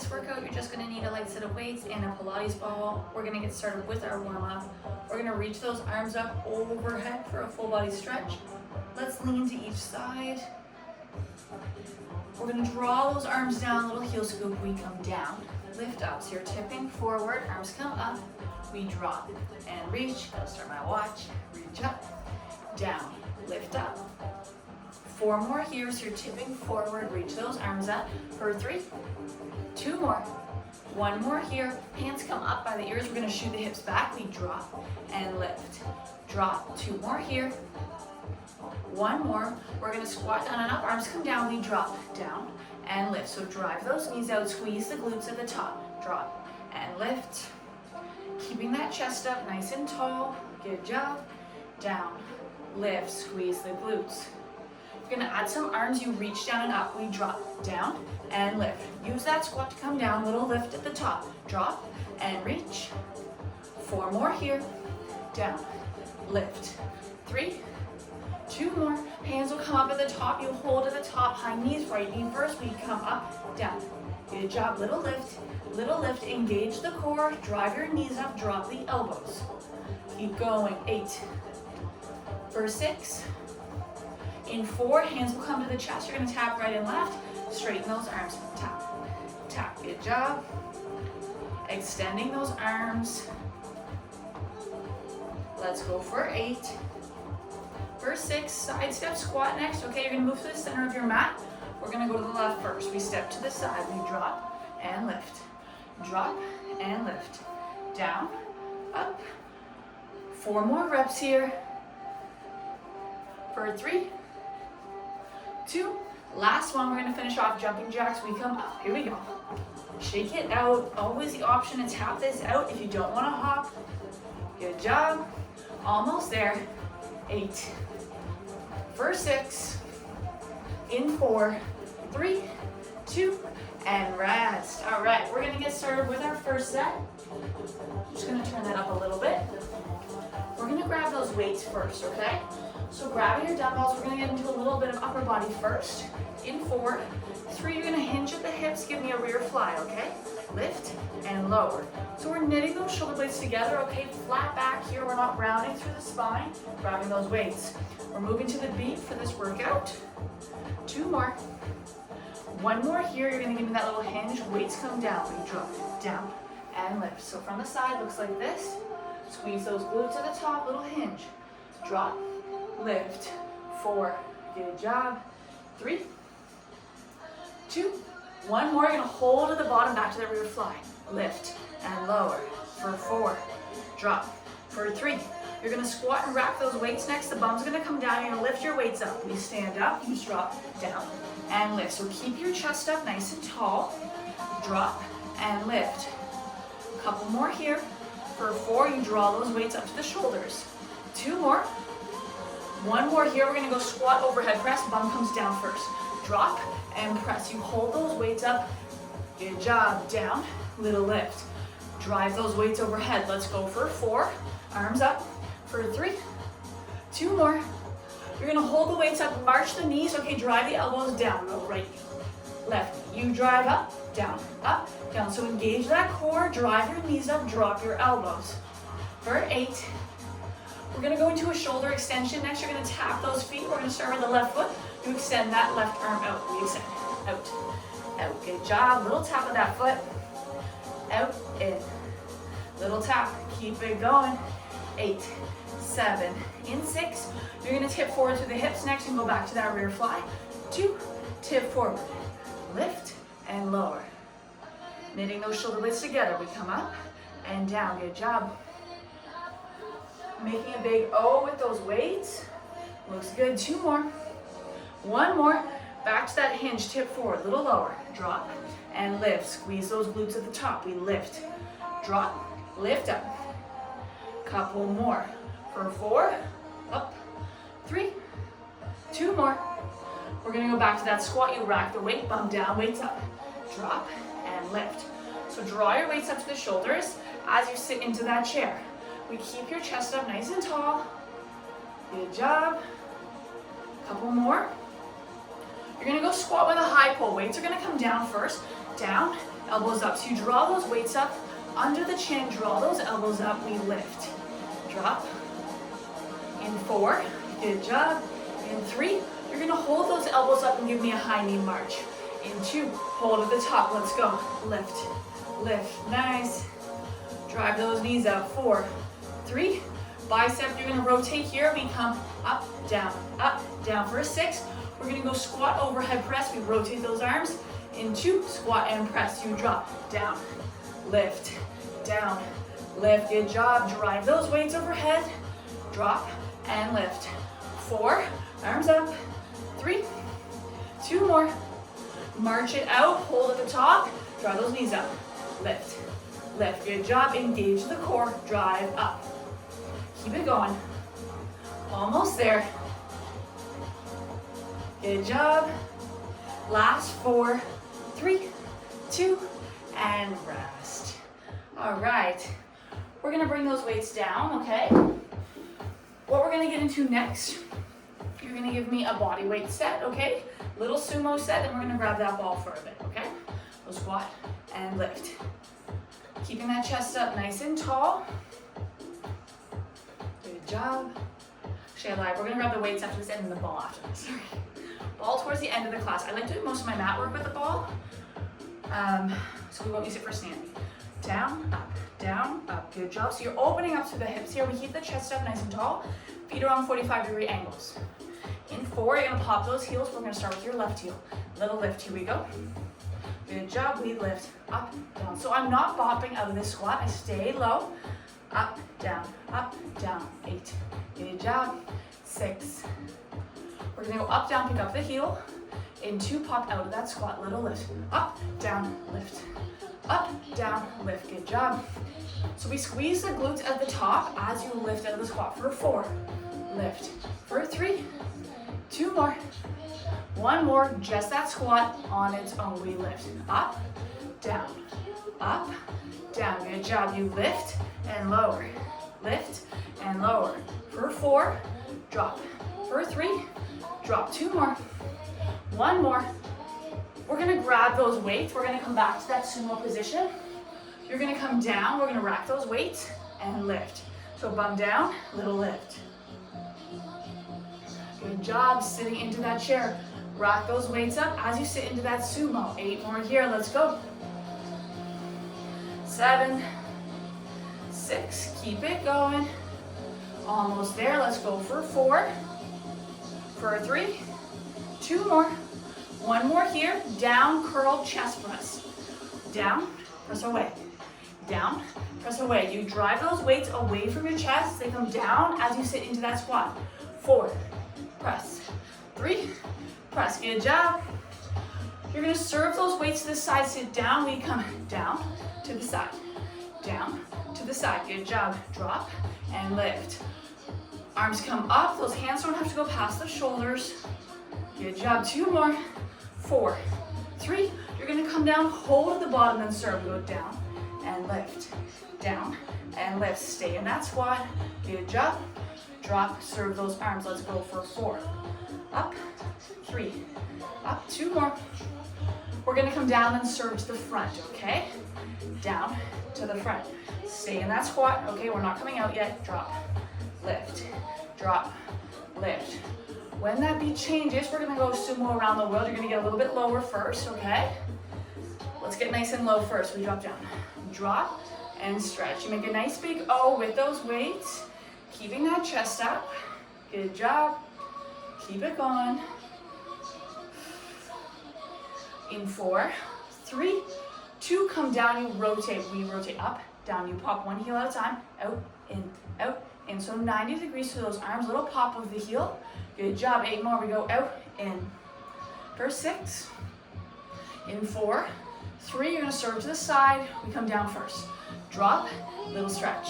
this workout, you're just gonna need a light set of weights and a Pilates ball. We're gonna get started with our warm up. We're gonna reach those arms up overhead for a full body stretch. Let's lean to each side. We're gonna draw those arms down, little heel scoop, we come down, lift up. So you're tipping forward, arms come up, we drop and reach. Gotta start my watch, reach up, down, lift up. 4 more here, so you're tipping forward, reach those arms up for 3, 2 more, 1 more here, hands come up by the ears, we're gonna shoot the hips back, we drop and lift, drop, 2 more here, 1 more, we're gonna squat down and up, arms come down, we drop, down and lift, so drive those knees out, squeeze the glutes at the top, drop and lift, keeping that chest up nice and tall, good job, down, lift, squeeze the glutes. You're gonna add some arms, you reach down and up, we drop, down and lift. Use that squat to come down, little lift at the top, drop and reach. 4 more here, down, lift. 3, 2 more, hands will come up at the top, you hold at the top, high knees, right knee first, we come up, down. Good job, little lift, engage the core, drive your knees up, drop the elbows. Keep going, 8, for 6, in 4, hands will come to the chest. You're gonna tap right and left. Straighten those arms. Tap, tap. Good job. Extending those arms. Let's go for 8. For 6, side step squat next. Okay, you're gonna move to the center of your mat. We're gonna go to the left first. We step to the side. We drop and lift. Drop and lift. Down, up. 4 more reps here. For 3, 2, last one, we're gonna finish off jumping jacks, we come up, here we go. Shake it out, always the option to tap this out if you don't wanna hop. Good job, almost there. 8, for 6, in 4, 3, 2, and rest. All right, we're gonna get started with our first set. Just gonna turn that up a little bit. We're gonna grab those weights first, okay? So grabbing your dumbbells, we're gonna get into a little bit of upper body first. In 4, 3, you're gonna hinge at the hips, give me a rear fly, okay? Lift and lower. So we're knitting those shoulder blades together, okay? Flat back here, we're not rounding through the spine, grabbing those weights. We're moving to the beat for this workout. 2 more. 1 more here, you're gonna give me that little hinge, weights come down, we drop, down, and lift. So from the side, looks like this. Squeeze those glutes at the top, little hinge. Drop, lift. 4, good job. 3, 2, 1 more, you're gonna hold at the bottom, back to the rear fly. Lift and lower. For 4, drop. For 3, you're gonna squat and rack those weights next, the bum's gonna come down, you're gonna lift your weights up. You stand up, you drop, down, and lift. So keep your chest up nice and tall. Drop and lift. Couple more here. For 4, you draw those weights up to the shoulders. 2 more. 1 more here, we're gonna go squat overhead press, bum comes down first. Drop and press, you hold those weights up. Good job, down, little lift. Drive those weights overhead. Let's go for 4, arms up. For 3, 2 more. You're gonna hold the weights up, march the knees, okay, drive the elbows down, go right, left. You drive up, down, so engage that core, drive your knees up, drop your elbows. For 8, we're gonna go into a shoulder extension. Next, you're gonna tap those feet. We're gonna start with the left foot. You extend that left arm out. We extend, out, out. Good job. Little tap of that foot. Out, in. Little tap. Keep it going. 8, 7, in 6. You're gonna tip forward through the hips next and go back to that rear fly. 2, tip forward. Lift and lower. Knitting those shoulder blades together. We come up and down. Good job. Making a big O with those weights. Looks good. 2 more. 1 more. Back to that hinge. Tip forward. Little lower. Drop and lift. Squeeze those glutes at the top. We lift. Drop. Lift up. Couple more. For 4. Up. 3. 2 more. We're going to go back to that squat. You rack the weight. Bum down. Weights up. Drop and lift. So draw your weights up to the shoulders as you sit into that chair. We keep your chest up nice and tall. Good job. Couple more. You're gonna go squat with a high pull. Weights are gonna come down first. down, elbows up. So you draw those weights up under the chin, draw those elbows up, we lift. Drop. In 4, good job. In 3, you're gonna hold those elbows up and give me a high knee march. In 2, hold at the top, let's go. Lift, lift, nice. Drive those knees out, 4, 3, bicep, you're gonna rotate here, we come up, down, for a 6. We're gonna go squat, overhead press, we rotate those arms. In 2, squat and press, you drop, down, lift, down, lift, good job. Drive those weights overhead, drop and lift. 4, arms up, 3, 2 more. March it out, hold at the top, draw those knees up, lift, lift, good job. Engage the core, drive up. Keep it going, almost there. Good job. Last 4, 3, 2, and rest. All right, we're gonna bring those weights down, okay? What we're gonna get into next, you're gonna give me a body weight set, okay? Little sumo set, and we're gonna grab that ball for a bit, okay? We'll squat and lift. Keeping that chest up nice and tall. Good job. Actually, I lied. We're gonna grab the weights after this and then the ball after this. Ball towards the end of the class. I like doing most of my mat work with the ball, so we won't use it for standing. Down, up, good job. So you're opening up to the hips here. We keep the chest up nice and tall. Feet are on 45-degree angles. In 4, you're gonna pop those heels. We're gonna start with your left heel. Little lift, here we go. Good job, we lift, up, down. So I'm not bopping out of this squat, I stay low. Up, down, 8. Good job, 6. We're gonna go up, down, pick up the heel. In 2, pop out of that squat, little lift. Up, down, lift. Up, down, lift, good job. So we squeeze the glutes at the top as you lift out of the squat for 4. Lift, for 3, 2 more. 1 more, just that squat on its own, we lift. Up, down, good job. You lift and lower, lift and lower. For 4, drop. For 3, drop. 2 more, 1 more. We're gonna grab those weights. We're gonna come back to that sumo position. You're gonna come down. We're gonna rack those weights and lift. So bum down, little lift. Good job, sitting into that chair. Rack those weights up as you sit into that sumo. 8 more here, let's go. 7, 6, keep it going. Almost there, let's go for 4. For 3, 2 more. 1 more here, down, curled chest press. Down, press away. Down, press away. You drive those weights away from your chest. They come down as you sit into that squat. 4, press. 3, press, good job. You're gonna serve those weights to the side, sit down. We come down to the side, down to the side. Good job, drop and lift. Arms come up, those hands don't have to go past the shoulders. Good job, 2 more. 4, 3, you're gonna come down, hold at the bottom, then serve. Go down and lift, down and lift. Stay in that squat. Good job. Drop, serve those arms. Let's go for 4. Up, 3, up, 2 more. We're gonna come down and serve to the front, okay? Down to the front. Stay in that squat, okay? We're not coming out yet. Drop, lift, drop, lift. When that beat changes, we're gonna go sumo around the world. You're gonna get a little bit lower first, okay? Let's get nice and low first. We drop down. Drop and stretch. You make a nice big O with those weights. Keeping that chest up. Good job. Keep it going. In 4, 3, 2, come down, you rotate. We rotate up, down. You pop 1 heel at a time. Out, in, out, in. So 90 degrees to those arms. Little pop of the heel. Good job. 8 more. We go out, in. For 6. In 4, 3, you're gonna serve to the side. We come down first. Drop, little stretch.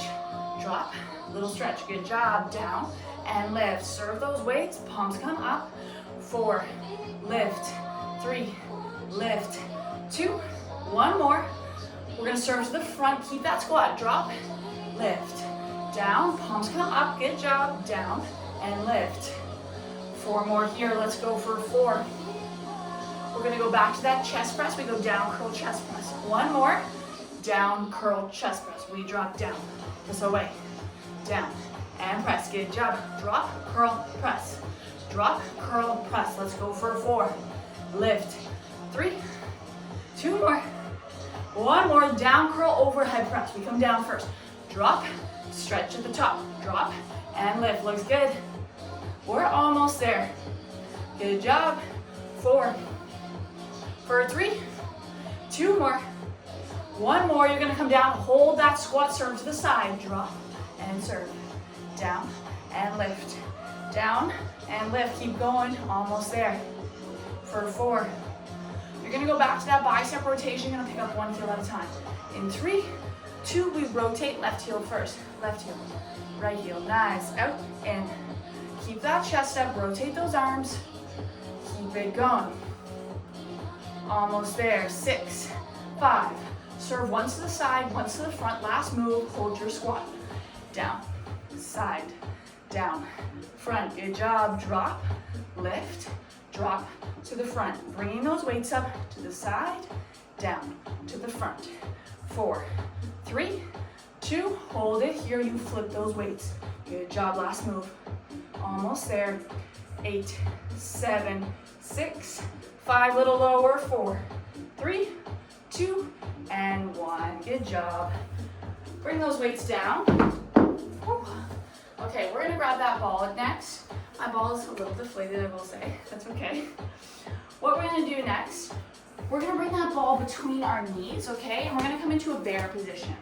Drop, little stretch. Good job. Down and lift. Serve those weights. Palms come up. 4, lift. 3, lift. 2, 1 more. We're gonna serve to the front. Keep that squat. Drop, lift. Down, palms come up. Good job. Down and lift. 4 more here. Let's go for 4, We're gonna go back to that chest press. We go down, curl, chest press. One more. Down, curl, chest press. We drop down. This away. Down. And press. Good job. Drop, curl, press. Drop, curl, press. Let's go for 4. Lift. 3. 2 more. 1 more. Down, curl, overhead press. We come down first. Drop. Stretch at the top. Drop. And lift. Looks good. We're almost there. Good job. 4. For 3. 2 more. 1 more. You're going to come down. Hold that squat. Serve to the side. Drop. And serve. Down. And lift. Down. And lift. Keep going. Almost there. For 4. You're going to go back to that bicep rotation. You're going to pick up 1 heel at a time. In 3, 2, we rotate. Left heel first. Left heel. Right heel. Nice. Out. In. Keep that chest up. Rotate those arms. Keep it going. Almost there. 6, 5. Serve once to the side, once to the front. Last move. Hold your squat. Down. Side. Down. Front. Good job. Drop. Lift. Drop to the front. Bringing those weights up to the side. Down. To the front. 4, 3, 2. Hold it here. You flip those weights. Good job. Last move. Almost there. 8, 7, 6, 5. Little lower. 4, 3, 2, and 1. Good job. Bring those weights down. Okay, we're gonna grab that ball next. My ball is a little deflated, I will say. That's okay. What we're gonna do next, we're gonna bring that ball between our knees, okay? And we're gonna come into a bear position.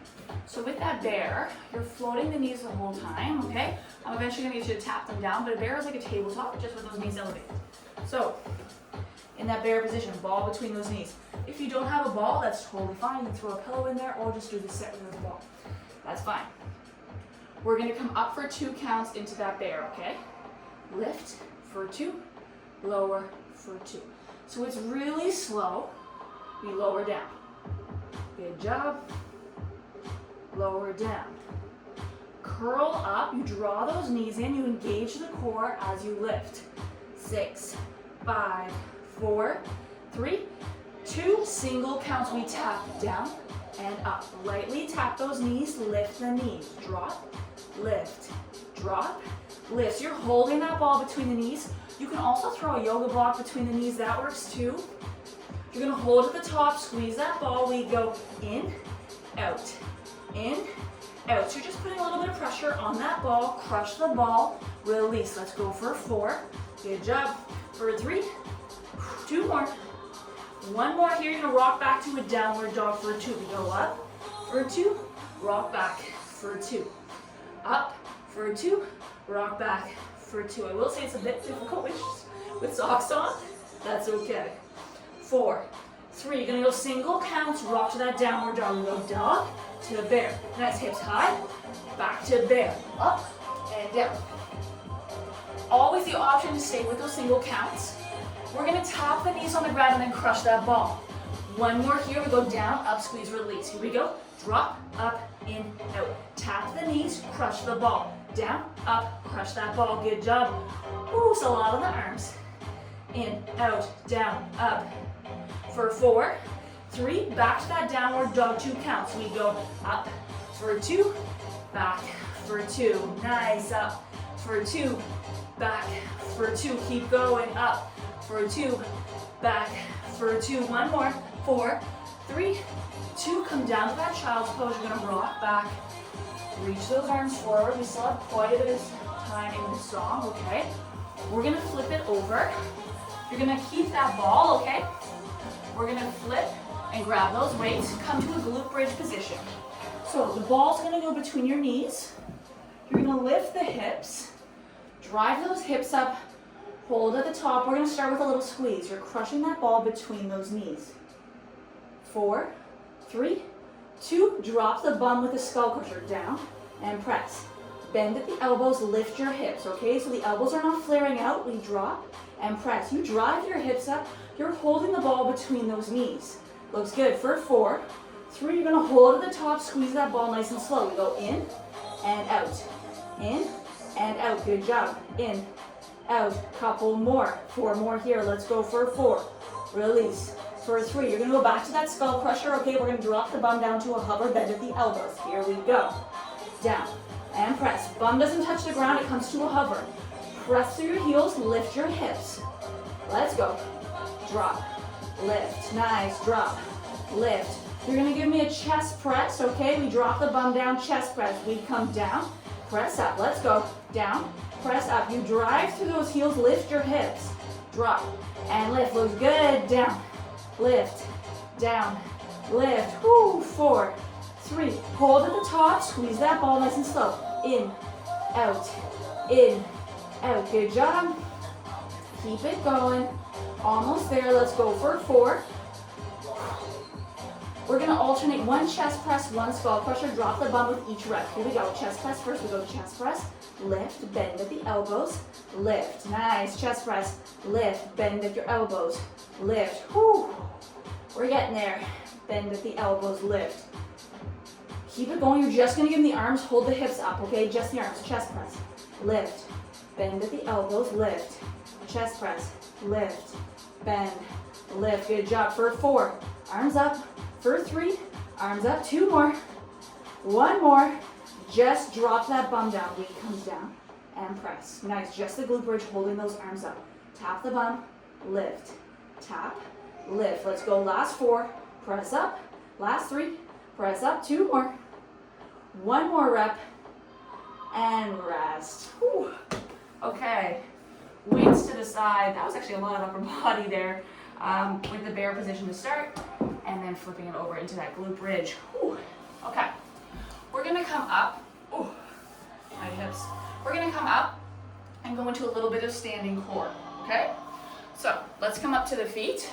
So with that bear, you're floating the knees the whole time, okay? I'm eventually gonna get you to tap them down, but a bear is like a tabletop, just with those knees elevated. So, in that bear position, ball between those knees. If you don't have a ball, that's totally fine. You can throw a pillow in there or just do the sit with the ball. That's fine. We're gonna come up for 2 counts into that bear, okay? Lift for 2, lower for 2. So it's really slow. We lower down. Good job. Lower down. Curl up, you draw those knees in, you engage the core as you lift. 6, 5, 4, 3, 2, single counts. We tap down and up. Lightly tap those knees, lift the knees. Drop, lift, drop, lift. So you're holding that ball between the knees. You can also throw a yoga block between the knees, that works too. You're gonna hold at the top, squeeze that ball. We go in, out, in, out. So you're just putting a little bit of pressure on that ball. Crush the ball, release. Let's go for 4. Good job. For 3, 2 more. 1 more here. You're gonna rock back to a downward dog for 2. We go up for 2, rock back for 2. Up for 2, rock back for 2. I will say it's a bit difficult with socks on. That's okay. 4, 3. You're gonna go single counts, rock to that downward dog. We go dog to bear. Nice, hips high, back to bear. Up and down. Always the option to stay with those single counts. We're gonna tap the knees on the ground and then crush that ball. 1 more here, we go down, up, squeeze, release. Here we go, drop, up, in, out. Tap the knees, crush the ball. Down, up, crush that ball, good job. Ooh, so a lot on the arms. In, out, down, up. For 4, 3, back to that downward dog, 2 counts. We go up for 2, back for 2. Nice, up for 2, back for 2. Keep going, up for 2, back for 2. 1 more. 4, 3, 2. Come down to that child's pose. You're gonna rock back. Reach those arms forward. We still have quite a bit of time in this song, okay? We're gonna flip it over. You're gonna keep that ball, okay? We're gonna flip and grab those weights. Come to a glute bridge position. So the ball's gonna go between your knees. You're gonna lift the hips. Drive those hips up. Hold at the top. We're gonna start with a little squeeze. You're crushing that ball between those knees. 4, 3, 2. Drop the bum with the skull crusher down and press. Bend at the elbows, lift your hips, okay? So the elbows are not flaring out. We drop and press. You drive your hips up. You're holding the ball between those knees. Looks good. For 4, 3, you're gonna hold at the top, squeeze that ball nice and slow. We go in and out. In and out. Good job. In, out. Couple more. 4 more here. Let's go for 4, release. For 3, you're gonna go back to that skull crusher, okay? We're gonna drop the bum down to a hover bend at the elbows. Here we go. Down, and press. Bum doesn't touch the ground, it comes to a hover. Press through your heels, lift your hips. Let's go. Drop, lift, nice, drop, lift. You're gonna give me a chest press, okay? We drop the bum down, chest press. We come down, press up, let's go. Down, press up. You drive through those heels, lift your hips. Drop, and lift, looks good. Down, lift, down, lift. Woo, 4, 3, hold at the top, squeeze that ball nice and slow. In, out, good job. Keep it going, almost there, let's go for 4. We're gonna alternate 1 chest press, 1 skull crusher, drop the bum with each rep. Here we go, chest press first, we go chest press, lift, bend at the elbows, lift, nice, chest press, lift, bend at your elbows, lift, whoo, we're getting there, bend at the elbows, lift. Keep it going, you're just gonna give me the arms, hold the hips up, okay, just the arms, chest press, lift, bend at the elbows, lift, chest press, lift, bend, lift, good job, for 4, arms up, for 3, arms up, 2 more, 1 more, just drop that bum down, weight comes down, and press, nice, just the glute bridge, holding those arms up, tap the bum, lift, tap, lift, let's go, last 4, press up, last 3, press up, 2 more, 1 more rep, and rest. Whew. Okay, weights to the side, that was actually a lot of upper body there, with the bear position to start, and then flipping it over into that glute bridge. Whew. Okay, we're gonna come up, ooh, my hips. We're gonna come up and go into a little bit of standing core, okay? So, let's come up to the feet.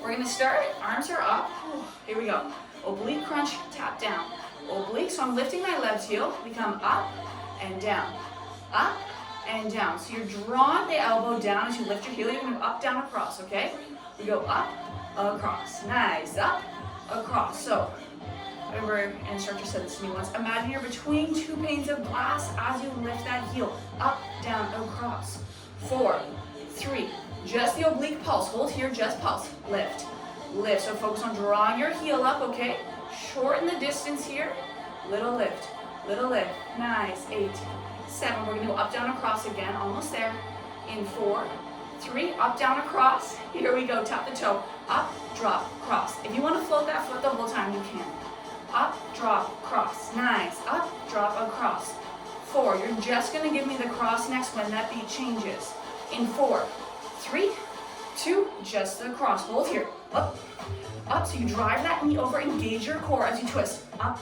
We're gonna start, arms are up, ooh, here we go. Oblique crunch, tap down. Oblique, so I'm lifting my left heel, we come up and down, up and down. So you're drawing the elbow down as you lift your heel, you're gonna go up, down, across, okay? We go up, across, nice, up, across. So, I remember an instructor said this to me once, imagine you're between 2 panes of glass as you lift that heel, up, down, across. 4, 3, just the oblique pulse, hold here, just pulse, lift, lift. So focus on drawing your heel up, okay? Shorten the distance here, little lift, nice, 8, 7, we're gonna go up, down, across again, almost there, in 4, 3, up, down, across, here we go, tap the toe, up, drop, cross. If you wanna float that foot the whole time, you can. Up, drop, cross, nice, up, drop, across. 4, you're just gonna give me the cross next when that beat changes. In 4, 3, 2, just the cross, hold here, up, so you drive that knee over, engage your core as you twist, up,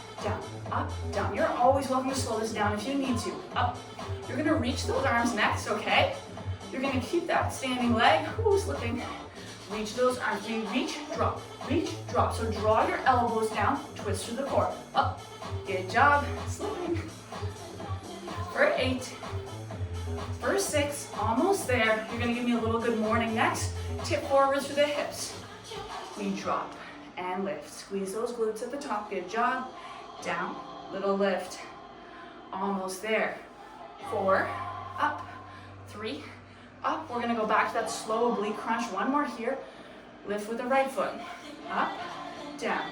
down. You're always welcome to slow this down if you need to, up. You're gonna reach those arms next, okay? You're gonna keep that standing leg, ooh, slipping. Reach those arms, reach, drop. So draw your elbows down, twist through the core, up, good job, slipping. For 8, for 6, almost there. You're gonna give me a little good morning next. Tip forward through the hips. We drop and lift. Squeeze those glutes at the top, good job. Down, little lift. Almost there. 4, up, 3, up. We're gonna go back to that slow oblique crunch. 1 more here. Lift with the right foot. Up, down.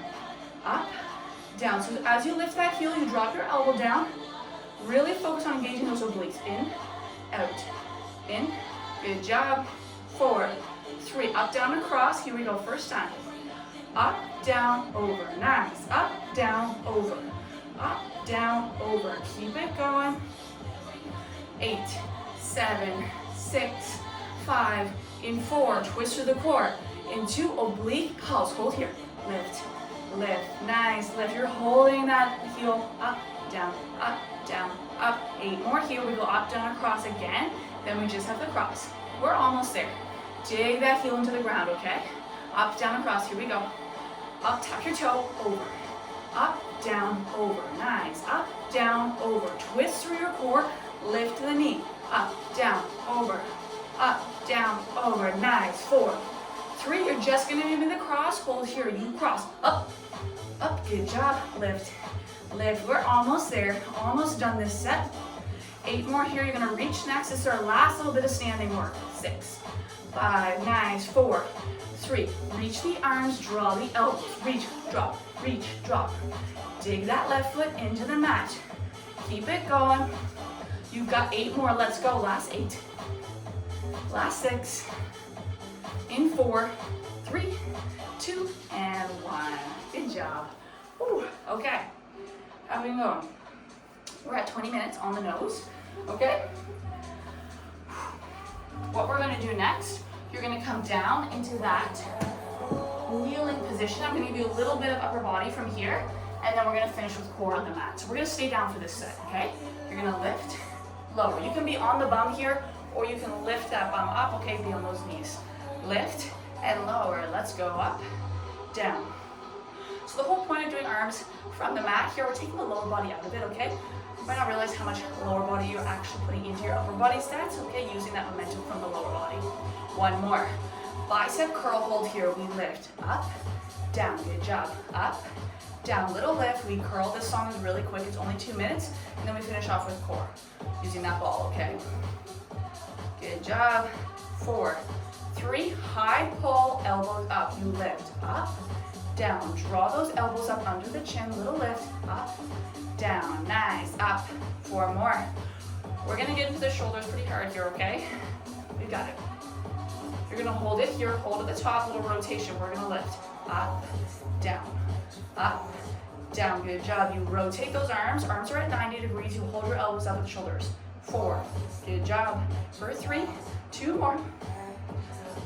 So as you lift that heel, you drop your elbow down. Really focus on engaging those obliques. In, out, in. Good job. 4, 3, up, down, across. Here we go, first time. Up, down, over. Nice. Up, down, over. Up, down, over. Keep it going. 8, 7, 6, 5, in 4, twist through the core. In 2, oblique pulse, hold here. Lift, nice, lift. You're holding that heel up, down, up. 8 more here, we go up, down, across again. Then we just have the cross. We're almost there. Dig that heel into the ground, okay? Up, down, across, here we go. Up, tap your toe, over. Up, down, over, nice. Up, down, over. Twist through your core, lift the knee. Up, down, over. Up, down, over, nice. 4, 3, you're just gonna give me the cross, hold here, you cross. Up, good job, lift. We're almost there, almost done this set. 8 more here, you're gonna reach next. This is our last little bit of standing work. 6, 5, nice, 4, 3, reach the arms, draw the elbows, reach, drop, dig that left foot into the mat, keep it going, you've got 8 more, let's go, last 8, last 6, in 4, 3, 2, and 1, good job. Whew. Okay, how are we going? We're at 20 minutes on the nose, okay? What we're gonna do next, you're gonna come down into that kneeling position. I'm gonna give you a little bit of upper body from here, and then we're gonna finish with core on the mat. So we're gonna stay down for this set, okay? You're gonna lift, lower. You can be on the bum here, or you can lift that bum up, okay? Be on those knees. Lift and lower. Let's go up, down. So the whole point of doing arms from the mat here, we're taking the lower body out of it, okay? You might not realize how much lower body you're actually putting into your upper body stats, okay? Using that momentum from the lower body. One more. Bicep curl hold here. We lift up, down. Good job. Up, down. Little lift. We curl. This song is really quick. It's only 2 minutes. And then we finish off with core. Using that ball, okay? Good job. 4, 3. High pull. Elbows up. You lift. Up, down. Draw those elbows up under the chin. Little lift. Up, down. Nice. Up. 4 more. We're going to get into the shoulders pretty hard here, okay? You got it. You're going to hold it here. Hold at the top. Little rotation. We're going to lift. Up, down. Up, down. Good job. You rotate those arms. Arms are at 90 degrees. You hold your elbows up at the shoulders. 4. Good job. For 3. 2 more.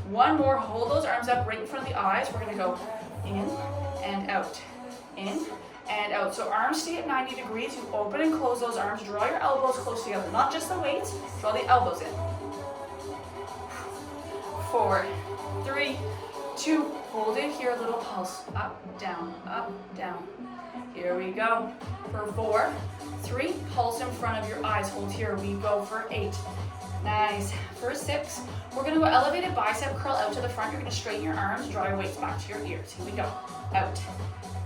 1 more. Hold those arms up right in front of the eyes. We're going to go in and out. In and out. So arms stay at 90 degrees. You open and close those arms. Draw your elbows close together. Not just the weights. Draw the elbows in. 4, 3, 2. Hold it here. Little pulse. Up, down, up, down. Here we go. For 4, 3. Pulse in front of your eyes. Hold here. We go for 8. Nice. For 6, we're going to go elevated bicep curl out to the front. You're going to straighten your arms. Draw your weights back to your ears. Here we go. Out,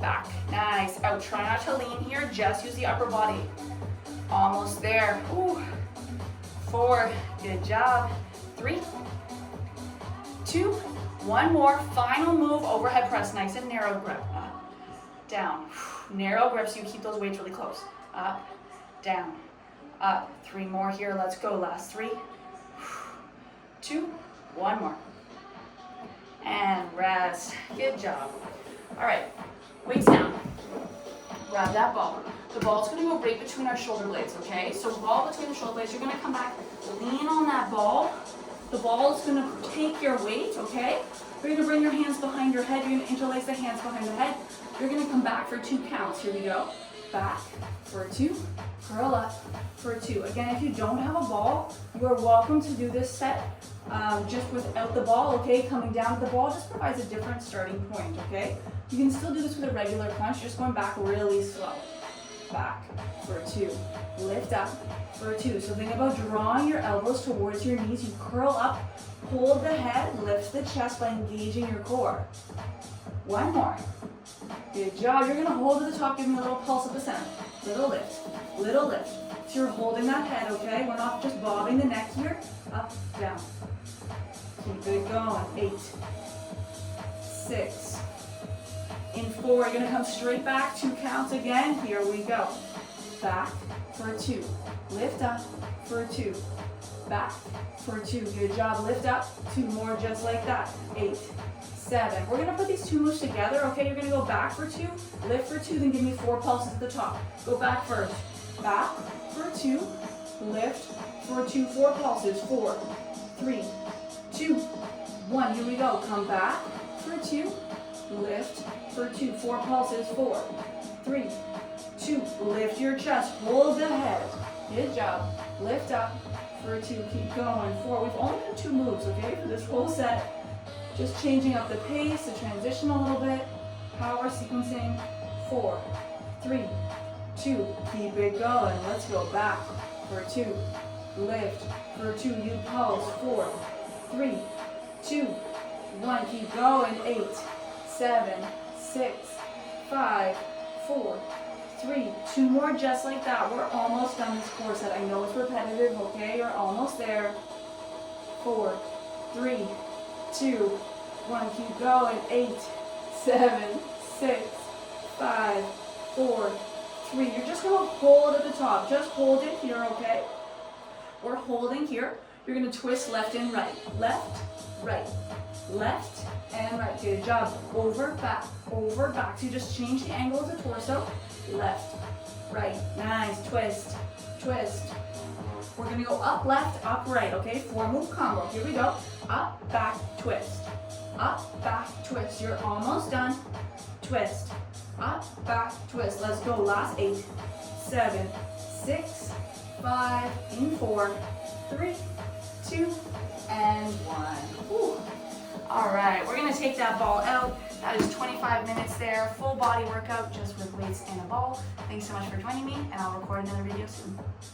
back. Nice. Out. Try not to lean here. Just use the upper body. Almost there. Ooh. 4. Good job. 3, 2. 1 more. Final move. Overhead press. Nice and narrow grip. Up, down. Narrow grip so you keep those weights really close. Up, down, up. 3 more here. Let's go. Last 3, 2, 1 more. And rest. Good job. All right. Weights down. Grab that ball. The ball's going to go right between our shoulder blades, okay? So ball between the shoulder blades. You're going to come back, lean on that ball. The ball is going to take your weight, okay? You're going to bring your hands behind your head. You're going to interlace the hands behind the head. You're going to come back for 2 counts. Here we go. Back for 2. Curl up for 2. Again, if you don't have a ball, you are welcome to do this set just without the ball, okay? Coming down with the ball just provides a different starting point, okay? You can still do this with a regular punch, just going back really slow. Back for 2. Lift up for 2. So think about drawing your elbows towards your knees. You curl up, hold the head, lift the chest by engaging your core. 1 more. Good job. You're going to hold to the top, give me a little pulse at the center. Little lift, little lift. So you're holding that head, okay? We're not just bobbing the neck here. Up, down. Keep it going. 8, 6. In 4, you're going to come straight back. 2 counts again. Here we go. Back for 2. Lift up for 2. Back for 2. Good job. Lift up. 2 more just like that. 8, 7. We're going to put these 2 moves together, okay? You're going to go back for 2, lift for 2, then give me 4 pulses at the top. Go back first. Back for 2, lift for 2, 4 pulses. 4, 3, 2, 1. Here we go. Come back for 2, lift for 2, 4 pulses. 4, 3, 2. Lift your chest. Hold the head. Good job. Lift up for 2. Keep going. 4. We've only done 2 moves, okay, for this whole set. Just changing up the pace, the transition a little bit. Power sequencing. 4, 3, 2. Keep it going. Let's go back for 2. Lift for 2. You pulse. 4, 3, 2, 1. Keep going. 8, 7, 6, 5, 4, 3. 2 more just like that. We're almost done this core set. I know it's repetitive, okay? You're almost there. 4, 3, 2, 1, keep going, 8, 7, 6, 5, 4, 3. You're just gonna hold at the top. Just hold it here, okay? We're holding here. You're gonna twist left and right. Left, right, left, and right. Good job. Over, back, over, back. So you just change the angle of the torso. Left, right. Nice. Twist, twist. We're gonna go up, left, up, right, okay? 4-move combo. Here we go. Up, back, twist. Up, back, twist. You're almost done. Twist. Up, back, twist. Let's go. Last 8, 7, 6, 5, in 4, 3, 2, and 1. Whew. All right, we're gonna take that ball out. That is 25 minutes there. Full body workout just with weights and a ball. Thanks so much for joining me, and I'll record another video soon.